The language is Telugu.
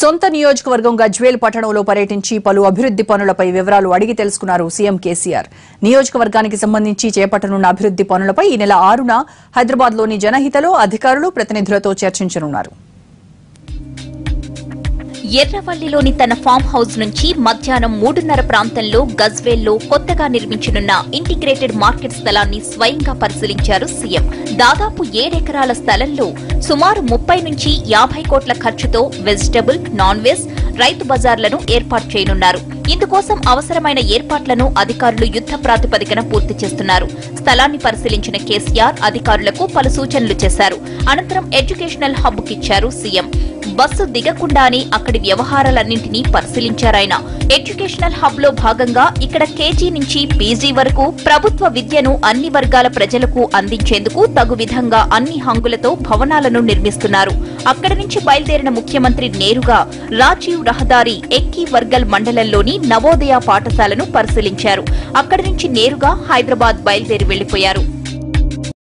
సొంత నియోజకవర్గం గజ్వేల్ పట్టణంలో పర్యటించి పలు అభివృద్ధి పనులపై వివరాలు అడిగి తెలుసుకున్నారు సీఎం కేసీఆర్. నియోజకవర్గానికి సంబంధించి చేపట్టనున్న అభివృద్ధి పనులపై ఈ నెల 6న హైదరాబాద్లోని జనహితలో అధికారులు ప్రతినిధులతో చర్చించనున్నారు. ఎర్రవల్లిలోని తన ఫామ్ హౌస్ నుంచి మధ్యాహ్నం 3:30 ప్రాంతంలో గజ్వేల్లో కొత్తగా నిర్మించనున్న ఇంటిగ్రేటెడ్ మార్కెట్ స్థలాన్ని స్వయంగా పరిశీలించారు సీఎం. దాదాపు 7 ఎకరాల స్థలంలో సుమారు 30 నుంచి 50 కోట్ల ఖర్చుతో వెజిటబుల్, నాన్ వెజ్, రైతు బజార్లను ఏర్పాటు చేయనున్నారు. ఇందుకోసం అవసరమైన ఏర్పాట్లను అధికారులు యుద్ధ ప్రాతిపదికన పూర్తి చేస్తున్నారు. స్థలాన్ని పరిశీలించిన కేసీఆర్ అధికారులకు పలు సూచనలు చేశారు. అనంతరం ఎడ్యుకేషనల్ హబ్ కిచ్చారు సీఎం. బస్సు దిగకుండానే అక్కడి వ్యవహారాలన్నింటినీ పరిశీలించారాయన. ఎడ్యుకేషనల్ హబ్ లో భాగంగా ఇక్కడ కేజీ నుంచి పీజీ వరకు ప్రభుత్వ విద్యను అన్ని వర్గాల ప్రజలకు అందించేందుకు తగు విధంగా అన్ని హంగులతో భవనాలను నిర్మిస్తున్నారు. అక్కడి నుంచి బయలుదేరిన ముఖ్యమంత్రి నేరుగా రాజీవ్ రహదారి ఎక్కి వర్గల్ మండలంలోని నవోదయ పాఠశాలను పరిశీలించారు. అక్కడి నుంచి నేరుగా హైదరాబాద్ బయలుదేరి వెళ్లిపోయారు.